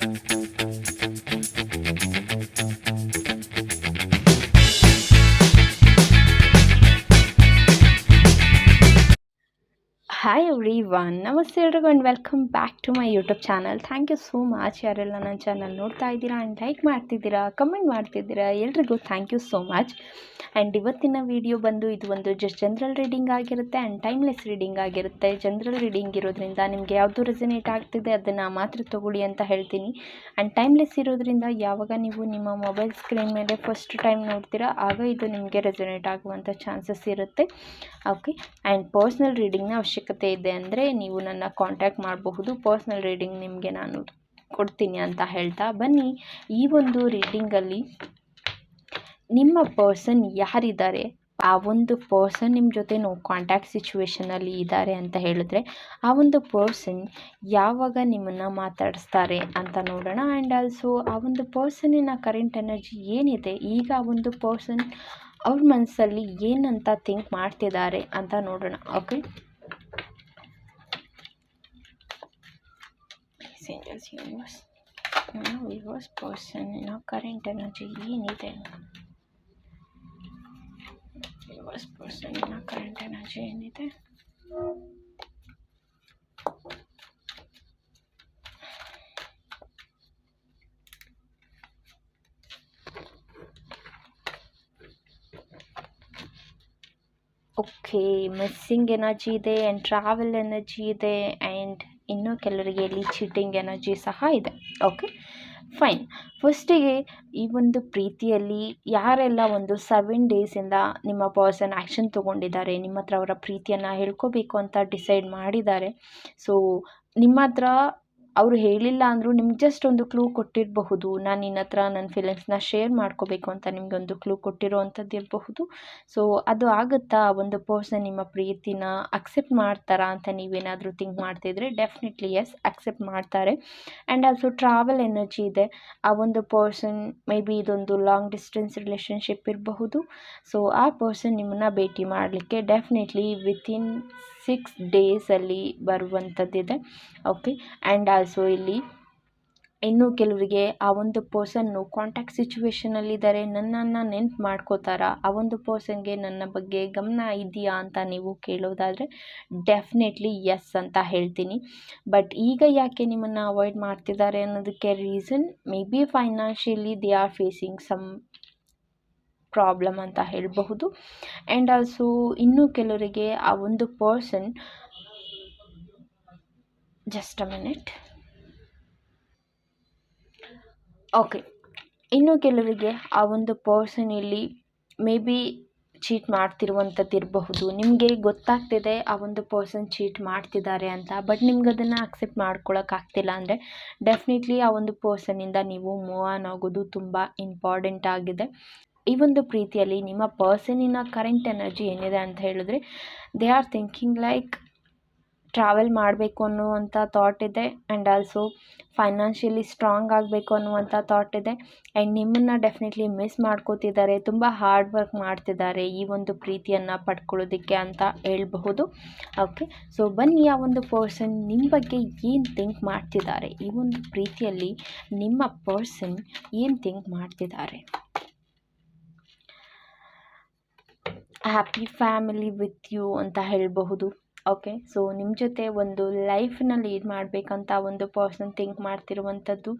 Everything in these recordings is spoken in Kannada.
ಹಾಯ್ ಎವ್ರಿ ಒನ್, ನಮಸ್ತೆ ಎಲ್ರಿಗೂ and welcome back to my YouTube channel. Thank you so much ಯಾರೆಲ್ಲ ನನ್ನ ಚಾನಲ್ ನೋಡ್ತಾ ಇದ್ದೀರಾ ಆ್ಯಂಡ್ ಲೈಕ್ ಮಾಡ್ತಿದ್ದೀರಾ, ಕಮೆಂಟ್ ಮಾಡ್ತಿದ್ದೀರಾ, ಎಲ್ರಿಗೂ thank you so much. And ಇವತ್ತಿನ ವಿಡಿಯೋ ಬಂದು ಇದು ಒಂದು ಜಸ್ಟ್ ಜನರಲ್ ರೀಡಿಂಗ್ ಆಗಿರುತ್ತೆ ಆ್ಯಂಡ್ ಟೈಮ್ಲೆಸ್ ರೀಡಿಂಗ್ ಆಗಿರುತ್ತೆ. ಜನರಲ್ ರೀಡಿಂಗ್ ಇರೋದ್ರಿಂದ ನಿಮಗೆ ಯಾವುದು ರೆಸನೇಟ್ ಆಗ್ತಿದೆ ಅದನ್ನು ಮಾತ್ರ ತೊಗೊಳ್ಳಿ ಅಂತ ಹೇಳ್ತೀನಿ. ಆ್ಯಂಡ್ ಟೈಮ್ಲೆಸ್ ಇರೋದ್ರಿಂದ ಯಾವಾಗ ನೀವು ನಿಮ್ಮ ಮೊಬೈಲ್ ಸ್ಕ್ರೀನ್ ಮೇಲೆ ಫಸ್ಟ್ ಟೈಮ್ ನೋಡ್ತೀರಾ ಆಗ ಇದು ನಿಮಗೆ ರೆಸನೇಟ್ ಆಗುವಂಥ ಚಾನ್ಸಸ್ ಇರುತ್ತೆ. ಓಕೆ, ಆ್ಯಂಡ್ ಪರ್ಸ್ನಲ್ ರೀಡಿಂಗ್ನ ಅವಶ್ಯಕತೆ ಇದೆ ಅಂದರೆ ನೀವು ನನ್ನ ಕಾಂಟ್ಯಾಕ್ಟ್ ಮಾಡಬಹುದು. ಪರ್ಸ್ನಲ್ ರೀಡಿಂಗ್ ನಿಮಗೆ ನಾನು ಕೊಡ್ತೀನಿ ಅಂತ ಹೇಳ್ತಾ ಬನ್ನಿ. ಈ ಒಂದು ರೀಡಿಂಗಲ್ಲಿ ನಿಮ್ಮ ಪರ್ಸನ್ ಯಾರಿದ್ದಾರೆ, ಆ ಒಂದು ಪರ್ಸನ್ ನಿಮ್ಮ ಜೊತೆ ಕಾಂಟ್ಯಾಕ್ಟ್ ಸಿಚುವೇಷನಲ್ಲಿ ಇದ್ದಾರೆ ಅಂತ ಹೇಳಿದ್ರೆ ಆ ಒಂದು ಪರ್ಸನ್ ಯಾವಾಗ ನಿಮ್ಮನ್ನು ಮಾತಾಡಿಸ್ತಾರೆ ಅಂತ ನೋಡೋಣ. ಆ್ಯಂಡ್ ಆಲ್ಸೋ ಆ ಒಂದು ಪರ್ಸನ್ನಿನ ಕರೆಂಟ್ ಎನರ್ಜಿ ಏನಿದೆ, ಈಗ ಆ ಒಂದು ಪರ್ಸನ್ ಅವ್ರ ಮನಸ್ಸಲ್ಲಿ ಏನಂತ ಥಿಂಕ್ ಮಾಡ್ತಿದ್ದಾರೆ ಅಂತ ನೋಡೋಣ. ಓಕೆ, ಏಂಜಲ್ಸ್ ಯೂನಿವರ್ಸ್ ವಿವರ್ಸ್ ಪರ್ಸನ್ನ ಕರೆಂಟ್ ಎನರ್ಜಿ ಏನಿದೆ, ವಿವರ್ಸ್ ಪರ್ಸನ್ನ ಕರೆಂಟ್ ಎನರ್ಜಿ ಏನಿದೆ. ಓಕೆ, ಮಿಸ್ಸಿಂಗ್ ಎನರ್ಜಿ ಇದೆ ಆ್ಯಂಡ್ ಟ್ರಾವೆಲ್ ಎನರ್ಜಿ ಇದೆ ಆ್ಯಂಡ್ ಇನ್ನೂ ಕೆಲವರಿಗೆ ಇಲ್ಲಿ ಚೀಟಿಂಗ್ ಎನರ್ಜಿ ಸಹ ಇದೆ. Okay fine. ಫಸ್ಟಿಗೆ ಈ ಒಂದು ಪ್ರೀತಿಯಲ್ಲಿ ಯಾರೆಲ್ಲ ಒಂದು 7 ಡೇಸಿಂದ ನಿಮ್ಮ ಪರ್ಸನ್ ಆ್ಯಕ್ಷನ್ ತೊಗೊಂಡಿದ್ದಾರೆ, ನಿಮ್ಮ ಹತ್ರ ಅವರ ಪ್ರೀತಿಯನ್ನು ಹೇಳ್ಕೋಬೇಕು ಅಂತ ಡಿಸೈಡ್ ಮಾಡಿದ್ದಾರೆ. ಸೊ ನಿಮ್ಮ ಹತ್ರ ಅವರು ಹೇಳಿಲ್ಲ ಅಂದರೂ ನಿಮ್ಗೆ ಜಸ್ಟ್ ಒಂದು ಕ್ಲೂ ಕೊಟ್ಟಿರಬಹುದು. ನಾನು ನಿನ್ನ ಹತ್ರ ನನ್ನ ಫೀಲಿಂಗ್ಸ್ನ ಶೇರ್ ಮಾಡ್ಕೋಬೇಕು ಅಂತ ನಿಮಗೆ ಒಂದು ಕ್ಲೂ ಕೊಟ್ಟಿರೋ ಅಂಥದ್ದು ಇರಬಹುದು. ಸೊ ಅದು ಆಗುತ್ತಾ, ಒಂದು ಪರ್ಸನ್ ನಿಮ್ಮ ಪ್ರೀತಿನ ಅಕ್ಸೆಪ್ಟ್ ಮಾಡ್ತಾರಾ ಅಂತ ನೀವೇನಾದರೂ ಥಿಂಕ್ ಮಾಡ್ತಿದ್ರೆ ಡೆಫಿನೆಟ್ಲಿ ಎಸ್, ಅಕ್ಸೆಪ್ಟ್ ಮಾಡ್ತಾರೆ. ಆ್ಯಂಡ್ ಆಲ್ಸೋ ಟ್ರಾವೆಲ್ ಎನರ್ಜಿ ಇದೆ. ಆ ಒಂದು ಪರ್ಸನ್ ಮೇ ಬಿ ಇದೊಂದು ಲಾಂಗ್ ಡಿಸ್ಟೆನ್ಸ್ ರಿಲೇಷನ್ಶಿಪ್ ಇರಬಹುದು. ಸೊ ಆ ಪರ್ಸನ್ ನಿಮ್ಮನ್ನು ಭೇಟಿ ಮಾಡಲಿಕ್ಕೆ ಡೆಫಿನೆಟ್ಲಿ ವಿತಿನ್ 6 ಡೇಸಲ್ಲಿ ಬರುವಂಥದ್ದಿದೆ. ಓಕೆ, ಆ್ಯಂಡ್ ಆಲ್ಸೋ ಇಲ್ಲಿ ಇನ್ನೂ ಕೆಲವರಿಗೆ ಆ ಒಂದು ಪರ್ಸನ್ನು ಕಾಂಟ್ಯಾಕ್ಟ್ ಸಿಚುವೇಷನಲ್ಲಿದ್ದಾರೆ, ನನ್ನನ್ನು ನೆನ್ಪು ಮಾಡ್ಕೋತಾರಾ, ಆ ಒಂದು ಪರ್ಸನ್ಗೆ ನನ್ನ ಬಗ್ಗೆ ಗಮನ ಇದೆಯಾ ಅಂತ ನೀವು ಕೇಳೋದಾದರೆ ಡೆಫಿನೆಟ್ಲಿ ಎಸ್ ಅಂತ ಹೇಳ್ತೀನಿ. ಬಟ್ ಈಗ ಯಾಕೆ ನಿಮ್ಮನ್ನು ಅವಾಯ್ಡ್ ಮಾಡ್ತಿದ್ದಾರೆ ಅನ್ನೋದಕ್ಕೆ reason may be financially they are facing some problem ಅಂತ ಹೇಳಬಹುದು. ಆ್ಯಂಡ್ ಆಲ್ಸೋ ಇನ್ನೂ ಕೆಲವರಿಗೆ ಆ ಒಂದು person just a minute. Okay, ಇನ್ನು ಕೆಲವರಿಗೆ ಆ ಒಂದು ಪರ್ಸನ್ ಇಲ್ಲಿ ಮೇ ಬಿ ಚೀಟ್ ಮಾಡ್ತಿರುವಂಥದ್ದು ಇರಬಹುದು. ನಿಮಗೆ ಗೊತ್ತಾಗ್ತಿದೆ ಆ ಒಂದು ಪರ್ಸನ್ ಚೀಟ್ ಮಾಡ್ತಿದ್ದಾರೆ ಅಂತ, ಬಟ್ ನಿಮ್ಗೆ ಅದನ್ನು ಅಕ್ಸೆಪ್ಟ್ ಮಾಡ್ಕೊಳಕ್ಕಾಗ್ತಿಲ್ಲ ಅಂದರೆ ಡೆಫಿನೆಟ್ಲಿ ಆ ಒಂದು ಪರ್ಸನ್ನಿಂದ ನೀವು ಮೂವ್ ಆನ್ ಆಗೋದು ತುಂಬ ಇಂಪಾರ್ಟೆಂಟ್ ಆಗಿದೆ. ಈ ಒಂದು ಪ್ರೀತಿಯಲ್ಲಿ ನಿಮ್ಮ ಪರ್ಸನ್ನಿನ ಕರೆಂಟ್ ಎನರ್ಜಿ ಏನಿದೆ ಅಂತ ಹೇಳಿದ್ರೆ they are thinking like travel ಮಾಡಬೇಕು ಅನ್ನುವಂಥ ಥಾಟ್ ಇದೆ. ಆ್ಯಂಡ್ ಆಲ್ಸೋ ಫೈನಾನ್ಷಿಯಲಿ ಸ್ಟ್ರಾಂಗ್ ಆಗಬೇಕು ಅನ್ನುವಂಥ ಥಾಟ್ ಇದೆ. ಆ್ಯಂಡ್ ನಿಮ್ಮನ್ನು ಡೆಫಿನೆಟ್ಲಿ ಮಿಸ್ ಮಾಡ್ಕೋತಿದ್ದಾರೆ, ತುಂಬ ಹಾರ್ಡ್ ವರ್ಕ್ ಮಾಡ್ತಿದ್ದಾರೆ ಈ ಒಂದು ಪ್ರೀತಿಯನ್ನು ಪಡ್ಕೊಳ್ಳೋದಕ್ಕೆ ಅಂತ ಹೇಳಬಹುದು. ಓಕೆ, ಸೊ ಬನ್ನಿ ಆ ಒಂದು ಪರ್ಸನ್ ನಿಮ್ಮ ಬಗ್ಗೆ ಏನು ಥಿಂಕ್ ಮಾಡ್ತಿದ್ದಾರೆ, ಈ ಒಂದು ಪ್ರೀತಿಯಲ್ಲಿ ನಿಮ್ಮ ಪರ್ಸನ್ ಏನು ಥಿಂಕ್ ಮಾಡ್ತಿದ್ದಾರೆ. ಹ್ಯಾಪಿ ಫ್ಯಾಮಿಲಿ ವಿತ್ ಯು ಅಂತ ಹೇಳಬಹುದು. ಓಕೆ, ಸೊ ನಿಮ್ಮ ಜೊತೆ ಒಂದು ಲೈಫನ್ನ ಲೀಡ್ ಮಾಡಬೇಕಂತ ಒಂದು ಪರ್ಸನ್ ಥಿಂಕ್ ಮಾಡ್ತಿರುವಂಥದ್ದು,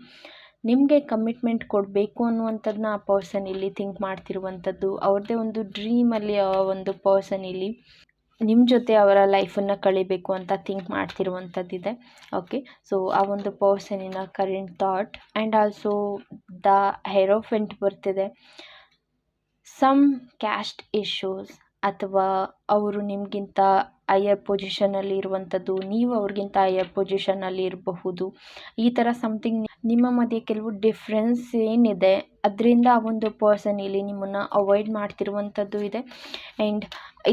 ನಿಮಗೆ ಕಮಿಟ್ಮೆಂಟ್ ಕೊಡಬೇಕು ಅನ್ನುವಂಥದ್ದನ್ನ ಆ ಪರ್ಸನ್ ಇಲ್ಲಿ ಥಿಂಕ್ ಮಾಡ್ತಿರುವಂಥದ್ದು, ಅವ್ರದ್ದೇ ಒಂದು ಡ್ರೀಮಲ್ಲಿ ಆ ಒಂದು ಪರ್ಸನ್ ಇಲ್ಲಿ ನಿಮ್ಮ ಜೊತೆ ಅವರ ಲೈಫನ್ನು ಕಳಿಬೇಕು ಅಂತ ಥಿಂಕ್ ಮಾಡ್ತಿರುವಂಥದ್ದಿದೆ. ಓಕೆ, ಸೊ ಆ ಒಂದು ಪರ್ಸನಿನ current thought and also the hierophant ಬರ್ತಿದೆ. ಸಮ್ ಕ್ಯಾಸ್ಟ್ ಇಶ್ಯೂಸ್ ಅಥವಾ ಅವರು ನಿಮಗಿಂತ ಹೈಯರ್ ಪೊಸಿಷನಲ್ಲಿ ಇರುವಂಥದ್ದು, ನೀವು ಅವ್ರಿಗಿಂತ ಹೈಯರ್ ಪೊಸಿಷನಲ್ಲಿ ಇರಬಹುದು. ಈ ಥರ ಸಮಥಿಂಗ್ ನಿಮ್ಮ ಮಧ್ಯೆ ಕೆಲವು ಡಿಫ್ರೆನ್ಸ್ ಏನಿದೆ ಅದರಿಂದ ಆ ಒಂದು ಪರ್ಸನ್ ಇಲ್ಲಿ ನಿಮ್ಮನ್ನು ಅವಾಯ್ಡ್ ಮಾಡ್ತಿರುವಂಥದ್ದು ಇದೆ. ಆ್ಯಂಡ್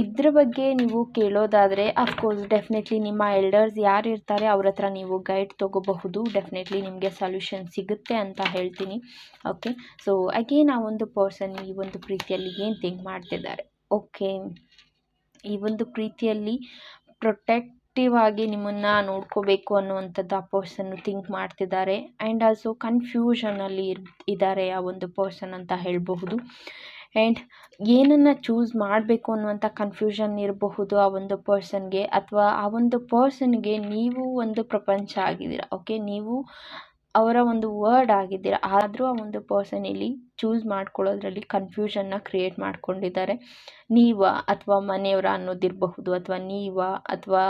ಇದ್ರ ಬಗ್ಗೆ ನೀವು ಕೇಳೋದಾದರೆ ಅಫ್ಕೋರ್ಸ್ ಡೆಫಿನೆಟ್ಲಿ ನಿಮ್ಮ ಎಲ್ಡರ್ಸ್ ಯಾರು ಇರ್ತಾರೆ ಅವ್ರ ಹತ್ರ ನೀವು ಗೈಡ್ ತೊಗೋಬಹುದು. ಡೆಫಿನೆಟ್ಲಿ ನಿಮಗೆ ಸೊಲ್ಯೂಷನ್ ಸಿಗುತ್ತೆ ಅಂತ ಹೇಳ್ತೀನಿ. ಓಕೆ, ಸೊ ಅಗೇನ್ ಆ ಒಂದು ಪರ್ಸನ್ ಈ ಒಂದು ಪ್ರೀತಿಯಲ್ಲಿ ಏನು ಥಿಂಕ್ ಮಾಡ್ತಿದ್ದಾರೆ. ಓಕೆ, ಈ ಒಂದು ಪ್ರೀತಿಯಲ್ಲಿ ಪ್ರೊಟೆಕ್ಟ್ ಪ್ರೊಟೆಕ್ಟಿವ್ ಆಗಿ ನಿಮ್ಮನ್ನು ನೋಡ್ಕೋಬೇಕು ಅನ್ನುವಂಥದ್ದು ಆ ಪರ್ಸನ್ನು ಥಿಂಕ್ ಮಾಡ್ತಿದ್ದಾರೆ. ಆ್ಯಂಡ್ ಆಲ್ಸೋ ಕನ್ಫ್ಯೂಷನಲ್ಲಿ ಇದ್ದಾರೆ ಆ ಒಂದು ಪರ್ಸನ್ ಅಂತ ಹೇಳಬಹುದು. ಆ್ಯಂಡ್ ಏನನ್ನು ಚೂಸ್ ಮಾಡಬೇಕು ಅನ್ನುವಂಥ ಕನ್ಫ್ಯೂಷನ್ ಇರಬಹುದು ಆ ಒಂದು ಪರ್ಸನ್ಗೆ, ಅಥವಾ ಆ ಒಂದು ಪರ್ಸನ್ಗೆ ನೀವು ಒಂದು ಪ್ರಪಂಚ ಆಗಿದ್ದೀರಾ. ಓಕೆ, ನೀವು ಅವರ ಒಂದು ವರ್ಡ್ ಆಗಿದ್ದೀರಾ. ಆದರೂ ಆ ಒಂದು ಪರ್ಸನ್ ಇಲ್ಲಿ ಚೂಸ್ ಮಾಡ್ಕೊಳ್ಳೋದ್ರಲ್ಲಿ ಕನ್ಫ್ಯೂಷನ್ನ ಕ್ರಿಯೇಟ್ ಮಾಡ್ಕೊಂಡಿದ್ದಾರೆ. ನೀವಾ ಅಥವಾ ಮನೆಯವರ ಅನ್ನೋದಿರಬಹುದು, ಅಥವಾ ನೀವಾ ಅಥವಾ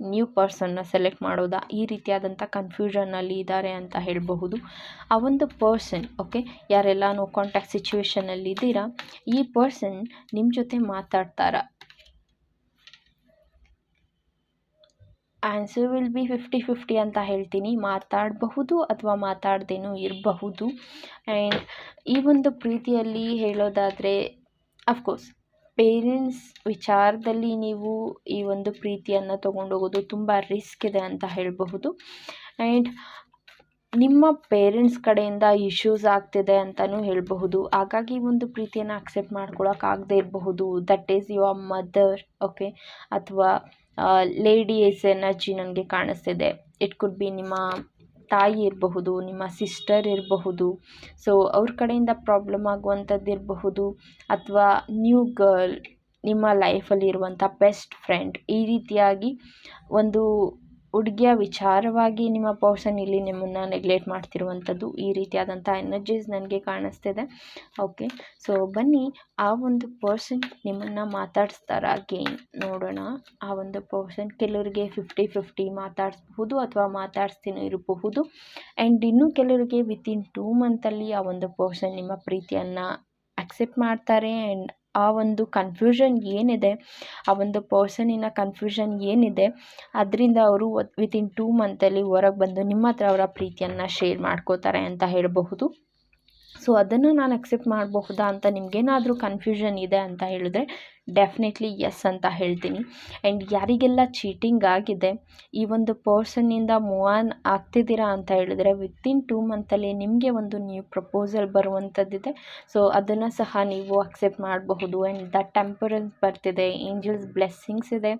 ನ್ಯೂ ಪರ್ಸನ್ನ ಸೆಲೆಕ್ಟ್ ಮಾಡೋದಾ, ಈ ರೀತಿಯಾದಂಥ ಕನ್ಫ್ಯೂಷನ್ನಲ್ಲಿ ಇದ್ದಾರೆ ಅಂತ ಹೇಳಬಹುದು ಆ ಒಂದು ಪರ್ಸನ್. ಓಕೆ, ಯಾರೆಲ್ಲ ನೋ ಕಾಂಟ್ಯಾಕ್ಟ್ ಸಿಚುವೇಷನಲ್ಲಿ ಇದ್ದೀರಾ, ಈ ಪರ್ಸನ್ ನಿಮ್ಮ ಜೊತೆ ಮಾತಾಡ್ತಾರಾ? ಆನ್ಸರ್ ವಿಲ್ ಬಿ 50-50 ಅಂತ ಹೇಳ್ತೀನಿ. ಮಾತಾಡಬಹುದು ಅಥವಾ ಮಾತಾಡ್ದೇನೂ ಇರಬಹುದು. ಆ್ಯಂಡ್ ಈ ಒಂದು ಪ್ರೀತಿಯಲ್ಲಿ ಹೇಳೋದಾದರೆ ಅಫ್ಕೋರ್ಸ್ ಪೇರೆಂಟ್ಸ್ ವಿಚಾರದಲ್ಲಿ ನೀವು ಈ ಒಂದು ಪ್ರೀತಿಯನ್ನು ತೊಗೊಂಡೋಗೋದು ತುಂಬ ರಿಸ್ಕ್ ಇದೆ ಅಂತ ಹೇಳಬಹುದು. ಆ್ಯಂಡ್ ನಿಮ್ಮ ಪೇರೆಂಟ್ಸ್ ಕಡೆಯಿಂದ ಇಶ್ಯೂಸ್ ಆಗ್ತಿದೆ ಅಂತಲೂ ಹೇಳಬಹುದು. ಹಾಗಾಗಿ ಒಂದು ಪ್ರೀತಿಯನ್ನು ಅಕ್ಸೆಪ್ಟ್ ಮಾಡ್ಕೊಳಕ್ಕಾಗದೇ ಇರಬಹುದು. That is your mother. Okay, ಅಥವಾ ಲೇಡೀಸ್ ಎನರ್ಜಿ ನನಗೆ ಕಾಣಿಸ್ತಿದೆ. ಇಟ್ ಕುಡ್ ಬಿ ನಿಮ್ಮ ತಾಯಿ ಇರಬಹುದು, ನಿಮ್ಮ ಸಿಸ್ಟರ್ ಇರಬಹುದು. ಸೊ ಅವ್ರ ಕಡೆಯಿಂದ ಪ್ರಾಬ್ಲಮ್ ಆಗುವಂಥದ್ದು ಇರಬಹುದು, ಅಥವಾ ನ್ಯೂ ಗರ್ಲ್, ನಿಮ್ಮ ಲೈಫಲ್ಲಿ ಇರುವಂಥ ಬೆಸ್ಟ್ ಫ್ರೆಂಡ್. ಈ ರೀತಿಯಾಗಿ ಒಂದು ಹುಡುಗಿಯ ವಿಚಾರವಾಗಿ ನಿಮ್ಮ ಪರ್ಸನ್ ಇಲ್ಲಿ ನಿಮ್ಮನ್ನು ನೆಗ್ಲೆಕ್ಟ್ ಮಾಡ್ತಿರುವಂಥದ್ದು, ಈ ರೀತಿಯಾದಂಥ ಎನರ್ಜೀಸ್ ನನಗೆ ಕಾಣಿಸ್ತಿದೆ. ಓಕೆ, ಸೊ ಬನ್ನಿ ಆ ಒಂದು ಪರ್ಸನ್ ನಿಮ್ಮನ್ನು ಮಾತಾಡಿಸ್ತಾರ ಅಗೇನ್ ನೋಡೋಣ. ಆ ಒಂದು ಪರ್ಸನ್ ಕೆಲವರಿಗೆ 50-50 ಮಾತಾಡಿಸ್ಬಹುದು ಅಥವಾ ಮಾತಾಡಿಸ್ತೀನಿ ಇರಬಹುದು. ಆ್ಯಂಡ್ ಇನ್ನೂ ಕೆಲವರಿಗೆ ವಿತಿನ್ 2 ಮಂತಲ್ಲಿ ಆ ಒಂದು ಪರ್ಸನ್ ನಿಮ್ಮ ಪ್ರೀತಿಯನ್ನು ಅಕ್ಸೆಪ್ಟ್ ಮಾಡ್ತಾರೆ. ಆ್ಯಂಡ್ ಆ ಒಂದು ಕನ್ಫ್ಯೂಷನ್ ಏನಿದೆ, ಆ ಒಂದು ಪರ್ಸನಿನ ಕನ್ಫ್ಯೂಷನ್ ಏನಿದೆ, ಅದರಿಂದ ಅವರು ವಿತಿನ್ 2 ಮಂತಲ್ಲಿ ಹೊರಗೆ ಬಂದು ನಿಮ್ಮ ಹತ್ರ ಅವರ ಪ್ರೀತಿಯನ್ನು ಶೇರ್ ಮಾಡ್ಕೋತಾರೆ ಅಂತ ಹೇಳಬಹುದು. ಸೊ ಅದನ್ನು ನಾನು ಅಕ್ಸೆಪ್ಟ್ ಮಾಡಬಹುದಾ ಅಂತ ನಿಮಗೇನಾದರೂ ಕನ್ಫ್ಯೂಷನ್ ಇದೆ ಅಂತ ಹೇಳಿದ್ರೆ ಡೆಫಿನೆಟ್ಲಿ ಎಸ್ ಅಂತ ಹೇಳ್ತೀನಿ. ಆ್ಯಂಡ್ ಯಾರಿಗೆಲ್ಲ ಚೀಟಿಂಗ್ ಆಗಿದೆ, ಈ ಒಂದು ಪರ್ಸನ್ನಿಂದ ಮೂವ್ ಆನ್ ಆಗ್ತಿದ್ದೀರಾ ಅಂತ ಹೇಳಿದ್ರೆ ವಿತಿನ್ 2 ಮಂತಲ್ಲಿ ನಿಮಗೆ ಒಂದು ನ್ಯೂ ಪ್ರಪೋಸಲ್ ಬರುವಂಥದ್ದಿದೆ. ಸೊ ಅದನ್ನು ಸಹ ನೀವು ಅಕ್ಸೆಪ್ಟ್ ಮಾಡಬಹುದು. ಆ್ಯಂಡ್ ದ ಟೆಂಪರೆನ್ಸ್ ಬರ್ತಿದೆ, ಏಂಜಲ್ಸ್ ಬ್ಲೆಸ್ಸಿಂಗ್ಸ್ ಇದೆ.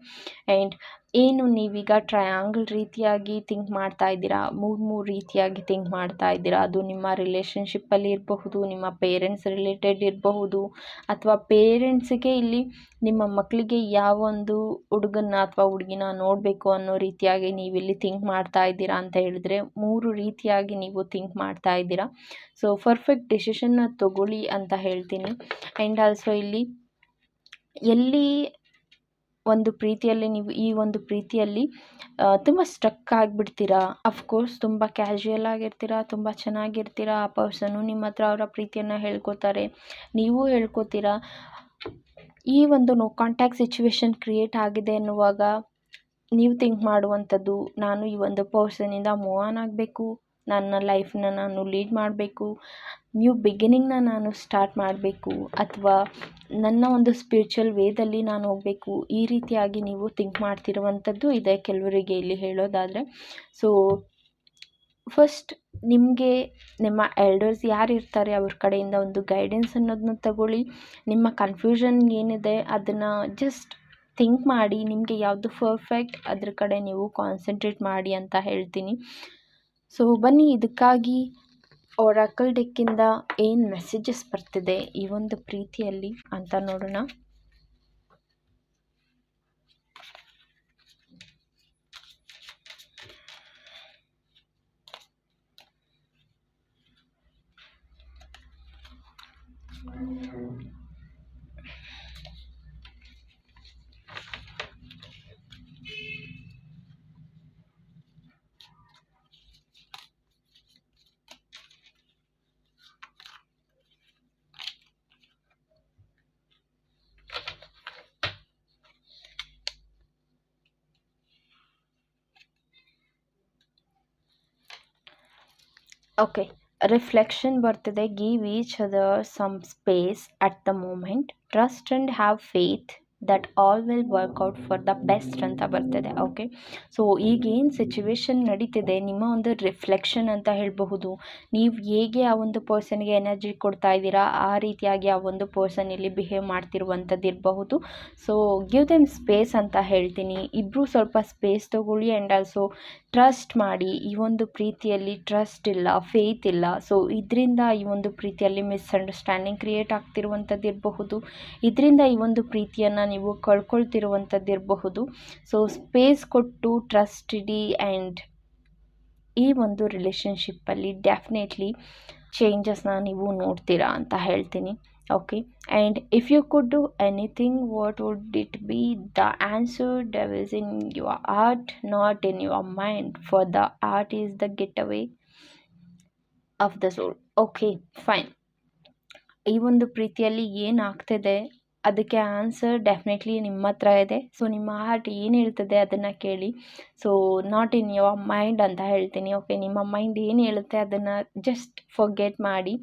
ಆ್ಯಂಡ್ ಏನು ನೀವೀಗ ಟ್ರಯಾಂಗಲ್ ರೀತಿಯಾಗಿ ಥಿಂಕ್ ಮಾಡ್ತಾ ಇದ್ದೀರಾ, 3 ರೀತಿಯಾಗಿ ಥಿಂಕ್ ಮಾಡ್ತಾ ಇದ್ದೀರಾ, ಅದು ನಿಮ್ಮ ರಿಲೇಷನ್ಶಿಪ್ಪಲ್ಲಿ ಇರಬಹುದು, ನಿಮ್ಮ ಪೇರೆಂಟ್ಸ್ ರಿಲೇಟೆಡ್ ಇರಬಹುದು, ಅಥವಾ ಪೇರೆಂಟ್ಸಿಗೆ ಇಲ್ಲಿ ನಿಮ್ಮ ಮಕ್ಕಳಿಗೆ ಯಾವ ಒಂದು ಹುಡುಗನ್ನ ಅಥವಾ ಹುಡುಗಿನ ನೋಡಬೇಕು ಅನ್ನೋ ರೀತಿಯಾಗಿ ನೀವಿಲ್ಲಿ ಥಿಂಕ್ ಮಾಡ್ತಾ ಇದ್ದೀರಾ ಅಂತ ಹೇಳಿದ್ರೆ 3 ರೀತಿಯಾಗಿ ನೀವು ಥಿಂಕ್ ಮಾಡ್ತಾ ಇದ್ದೀರಾ. ಸೊ ಪರ್ಫೆಕ್ಟ್ ಡಿಸಿಷನ್ನ ತಗೊಳ್ಳಿ ಅಂತ ಹೇಳ್ತೀನಿ. ಆ್ಯಂಡ್ ಆಲ್ಸೋ ಇಲ್ಲಿ ಎಲ್ಲಿ ಒಂದು ಪ್ರೀತಿಯಲ್ಲಿ ನೀವು ಈ ಒಂದು ಪ್ರೀತಿಯಲ್ಲಿ ತುಂಬ ಸ್ಟ್ರಕ್ ಆಗಿಬಿಡ್ತೀರಾ. ಅಫ್ಕೋರ್ಸ್ ತುಂಬ ಕ್ಯಾಶುಯಲ್ ಆಗಿರ್ತೀರಾ, ತುಂಬ ಚೆನ್ನಾಗಿರ್ತೀರಾ. ಆ ಪರ್ಸನು ನಿಮ್ಮ ಹತ್ರ ಅವರ ಪ್ರೀತಿಯನ್ನು ಹೇಳ್ಕೊತಾರೆ, ನೀವು ಹೇಳ್ಕೊತೀರಾ. ಈ ಒಂದು ನೋ ಕಾಂಟ್ಯಾಕ್ಟ್ ಸಿಚುವೇಶನ್ ಕ್ರಿಯೇಟ್ ಆಗಿದೆ ಅನ್ನುವಾಗ ನೀವು ಥಿಂಕ್ ಮಾಡುವಂಥದ್ದು, ನಾನು ಈ ಒಂದು ಪರ್ಸನಿಂದ ಮೂವ್ ಆನ್ ಆಗಬೇಕು, ನನ್ನ ಲೈಫನ್ನ ನಾನು ಲೀಡ್ ಮಾಡಬೇಕು, ನ್ಯೂ ಬಿಗಿನಿಂಗ್ನ ನಾನು ಸ್ಟಾರ್ಟ್ ಮಾಡಬೇಕು, ಅಥವಾ ನನ್ನ ಒಂದು ಸ್ಪಿರಿಚುವಲ್ ವೇದಲ್ಲಿ ನಾನು ಹೋಗಬೇಕು. ಈ ರೀತಿಯಾಗಿ ನೀವು ಥಿಂಕ್ ಮಾಡ್ತಿರುವಂಥದ್ದು ಇದೆ ಕೆಲವರಿಗೆ ಇಲ್ಲಿ ಹೇಳೋದಾದರೆ. ಸೊ ಫಸ್ಟ್ ನಿಮಗೆ ನಿಮ್ಮ ಎಲ್ಡರ್ಸ್ ಯಾರು ಇರ್ತಾರೆ ಅವ್ರ ಕಡೆಯಿಂದ ಒಂದು ಗೈಡೆನ್ಸ್ ಅನ್ನೋದನ್ನ ತಗೊಳ್ಳಿ. ನಿಮ್ಮ ಕನ್ಫ್ಯೂಷನ್ ಏನಿದೆ ಅದನ್ನು ಜಸ್ಟ್ ಥಿಂಕ್ ಮಾಡಿ, ನಿಮಗೆ ಯಾವುದು ಪರ್ಫೆಕ್ಟ್ ಅದ್ರ ಕಡೆ ನೀವು ಕಾನ್ಸಂಟ್ರೇಟ್ ಮಾಡಿ ಅಂತ ಹೇಳ್ತೀನಿ. ಸೊ ಬನ್ನಿ ಇದಕ್ಕಾಗಿ ಒರಾಕಲ್ ಡೆಕ್ಕಿಂದ ಏನು ಮೆಸೇಜಸ್ ಬರ್ತಿದೆ ಈ ಒಂದು ಪ್ರೀತಿಯಲ್ಲಿ ಅಂತ ನೋಡೋಣ. ಓಕೆ, ರಿಫ್ಲೆಕ್ಷನ್ ಬರ್ತಿದೆ. Give each other some space at the moment, trust and have faith, that all will work out for the best ಅಂತ ಬರ್ತಿದೆ. ಓಕೆ, ಸೊ ಈಗೇನು ಸಿಚುವೇಶನ್ ನಡೀತಿದೆ ನಿಮ್ಮ ಒಂದು ರಿಫ್ಲೆಕ್ಷನ್ ಅಂತ ಹೇಳಬಹುದು. ನೀವು ಹೇಗೆ ಆ ಒಂದು ಪರ್ಸನ್ಗೆ ಎನರ್ಜಿ ಕೊಡ್ತಾ ಇದ್ದೀರಾ ಆ ರೀತಿಯಾಗಿ ಆ ಒಂದು ಪರ್ಸನ್ ಇಲ್ಲಿ ಬಿಹೇವ್ ಮಾಡ್ತಿರುವಂಥದ್ದು ಇರಬಹುದು. ಸೊ ಗಿವ್ ದೆಮ್ ಸ್ಪೇಸ್ ಅಂತ ಹೇಳ್ತೀನಿ. ಇಬ್ಬರು ಸ್ವಲ್ಪ ಸ್ಪೇಸ್ ತಗೊಳ್ಳಿ ಆ್ಯಂಡ್ ಆಲ್ಸೋ ಟ್ರಸ್ಟ್ ಮಾಡಿ. ಈ ಒಂದು ಪ್ರೀತಿಯಲ್ಲಿ ಟ್ರಸ್ಟ್ ಇಲ್ಲ, ಫೇತ್ ಇಲ್ಲ. ಸೊ ಇದರಿಂದ ಈ ಒಂದು ಪ್ರೀತಿಯಲ್ಲಿ ಮಿಸ್ಅಂಡರ್ಸ್ಟ್ಯಾಂಡಿಂಗ್ ಕ್ರಿಯೇಟ್ ಆಗ್ತಿರುವಂಥದ್ದು ಇರಬಹುದು. ಇದರಿಂದ ಈ ಒಂದು ಪ್ರೀತಿಯನ್ನು ನೀವು ಕಳ್ಕೊಳ್ತಿರುವಂಥದ್ದು ಇರಬಹುದು. ಸೊ ಸ್ಪೇಸ್ ಕೊಟ್ಟು ಟ್ರಸ್ಟ್ ಇಡಿ ಆ್ಯಂಡ್ ಈ ಒಂದು ರಿಲೇಷನ್ಶಿಪ್ಪಲ್ಲಿ ಡೆಫಿನೆಟ್ಲಿ ಚೇಂಜಸ್ನ ನೀವು ನೋಡ್ತೀರಾ ಅಂತ ಹೇಳ್ತೀನಿ. Okay, and if you could do anything what would it be? The answer dwells in your heart, not in your mind, for the heart is the get away of the soul. Okay, fine. ಈ ಒಂದು ಪ್ರೀತಿಯಲ್ಲಿ ಏನಾಗ್ತಿದೆ ಅದಕ್ಕೆ ಆನ್ಸರ್ ಡೆಫಿನೆಟ್ಲಿ ನಿಮ್ಮ ಹತ್ರ ಇದೆ. ಸೊ ನಿಮ್ಮ ಹಾರ್ಟ್ ಏನು ಹೇಳ್ತದೆ ಅದನ್ನು ಕೇಳಿ. So not in your mind ಅಂತ ಹೇಳ್ತೀನಿ. ಓಕೆ, ನಿಮ್ಮ ಮೈಂಡ್ ಏನು ಹೇಳುತ್ತೆ ಅದನ್ನು ಜಸ್ಟ್ ಫರ್ಗೆಟ್ ಮಾಡಿ.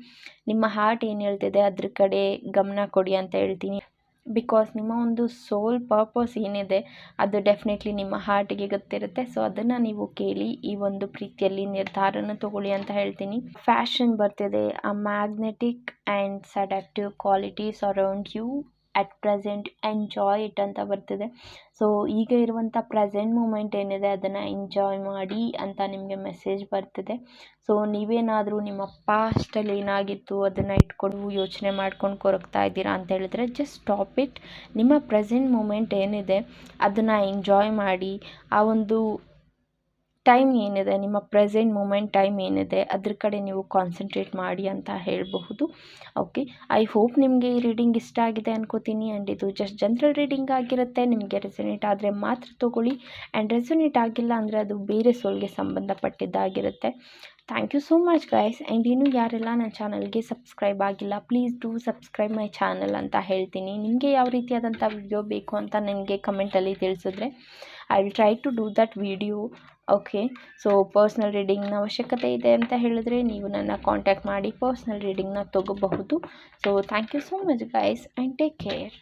ನಿಮ್ಮ ಹಾರ್ಟ್ ಏನು ಹೇಳ್ತಿದೆ ಅದ್ರ ಕಡೆ ಗಮನ ಕೊಡಿ ಅಂತ ಹೇಳ್ತೀನಿ. ಬಿಕಾಸ್ ನಿಮ್ಮ ಒಂದು ಸೋಲ್ ಪರ್ಪಸ್ ಏನಿದೆ ಅದು ಡೆಫಿನೆಟ್ಲಿ ನಿಮ್ಮ ಹಾರ್ಟಿಗೆ ಗೊತ್ತಿರುತ್ತೆ. ಸೊ ಅದನ್ನು ನೀವು ಕೇಳಿ ಈ ಒಂದು ಪ್ರೀತಿಯಲ್ಲಿ ನಿರ್ಧಾರನ ತಗೊಳ್ಳಿ ಅಂತ ಹೇಳ್ತೀನಿ. ಫ್ಯಾಷನ್ ಬರ್ತಿದೆ, ಆ magnetic and seductive qualities around you at present, enjoy it ಅಂತ ಬರ್ತಿದೆ. ಸೊ ಈಗ ಇರುವಂಥ ಪ್ರೆಸೆಂಟ್ ಮೂಮೆಂಟ್ ಏನಿದೆ ಅದನ್ನು ಎಂಜಾಯ್ ಮಾಡಿ ಅಂತ ನಿಮಗೆ ಮೆಸೇಜ್ ಬರ್ತಿದೆ. ಸೊ ನೀವೇನಾದರೂ ನಿಮ್ಮ ಪಾಸ್ಟಲ್ಲಿ ಏನಾಗಿತ್ತು ಅದನ್ನು ಇಟ್ಕೊಂಡು ಯೋಚನೆ ಮಾಡ್ಕೊಂಡು ಕೊರಗ್ತಾ ಇದ್ದೀರಾ ಅಂತ ಹೇಳಿದ್ರೆ ಜಸ್ಟ್ ಸ್ಟಾಪ್ ಇಟ್. ನಿಮ್ಮ ಪ್ರೆಸೆಂಟ್ ಮೂಮೆಂಟ್ ಏನಿದೆ ಅದನ್ನು ಎಂಜಾಯ್ ಮಾಡಿ. ಆ ಒಂದು ಟೈಮ್ ಏನಿದೆ, ನಿಮ್ಮ ಪ್ರೆಸೆಂಟ್ ಮೂಮೆಂಟ್ ಟೈಮ್ ಏನಿದೆ ಅದ್ರ ಕಡೆ ನೀವು ಕಾನ್ಸಂಟ್ರೇಟ್ ಮಾಡಿ ಅಂತ ಹೇಳಬಹುದು. ಓಕೆ, ಐ ಹೋಪ್ ನಿಮಗೆ ಈ ರೀಡಿಂಗ್ ಇಷ್ಟ ಆಗಿದೆ ಅನ್ಕೋತೀನಿ. ಆ್ಯಂಡ್ ಇದು ಜಸ್ಟ್ ಜನರಲ್ ರೀಡಿಂಗ್ ಆಗಿರುತ್ತೆ. ನಿಮಗೆ ರೆಸೊನೇಟ್ ಆದರೆ ಮಾತ್ರ ತೊಗೊಳ್ಳಿ, ಆ್ಯಂಡ್ ರೆಸೊನೇಟ್ ಆಗಿಲ್ಲ ಅಂದರೆ ಅದು ಬೇರೆ ಸೋಲ್ಗೆ ಸಂಬಂಧಪಟ್ಟಿದ್ದಾಗಿರುತ್ತೆ. Thank you so much guys. And ಇನ್ನೂ ಯಾರೆಲ್ಲ ನನ್ನ ಚಾನಲ್ಗೆ ಸಬ್ಸ್ಕ್ರೈಬ್ ಆಗಿಲ್ಲ, please do subscribe my channel ಅಂತ ಹೇಳ್ತೀನಿ. ನಿಮಗೆ ಯಾವ ರೀತಿಯಾದಂಥ ವಿಡಿಯೋ ಬೇಕು ಅಂತ ನನಗೆ ಕಮೆಂಟಲ್ಲಿ ತಿಳಿಸಿದ್ರೆ I will try to do that video. Okay, so personal ರೀಡಿಂಗ್ನ ಅವಶ್ಯಕತೆ ಇದೆ ಅಂತ ಹೇಳಿದ್ರೆ ನೀವು ನನ್ನ ಕಾಂಟ್ಯಾಕ್ಟ್ ಮಾಡಿ ಪರ್ಸ್ನಲ್ ರೀಡಿಂಗ್ನ ತೊಗೋಬಹುದು. So thank you so much guys and take care.